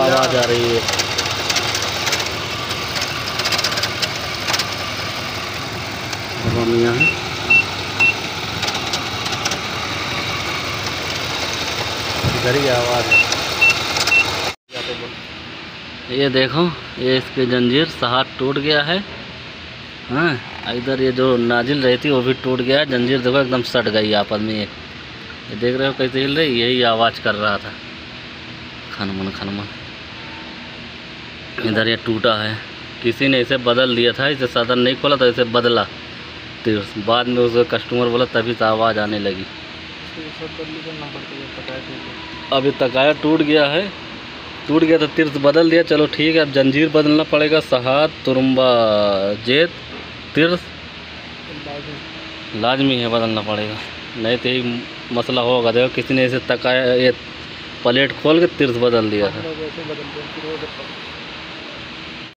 आवाज़ आ रही है। यहाँ है इधर ही आवाज़ है। ये देखो, ये इसकी जंजीर सहार टूट गया है। हाँ, इधर ये जो नाजिल रही थी वो भी टूट गया है। जंजीर देखो एकदम सट गई आपस में। ये देख रहे हो कैसे हिल रही, यही आवाज़ कर रहा था, खनमन खनमन। इधर ये टूटा है, किसी ने इसे बदल दिया था। इसे साधन नहीं खोला तो इसे बदला, तो बाद में उसका कस्टमर बोला, तभी तो आवाज़ आने लगी। अब ये तकाया टूट गया है, टूट गया तो तिर्स बदल दिया। चलो ठीक है, अब जंजीर बदलना पड़ेगा। सहात तुरुम्बा जेत तिर्स लाजमी है, बदलना पड़ेगा, नहीं तो यही मसला होगा। देखो किसी ने इसे तकाया, ये प्लेट खोल के तिर्स बदल दिया था।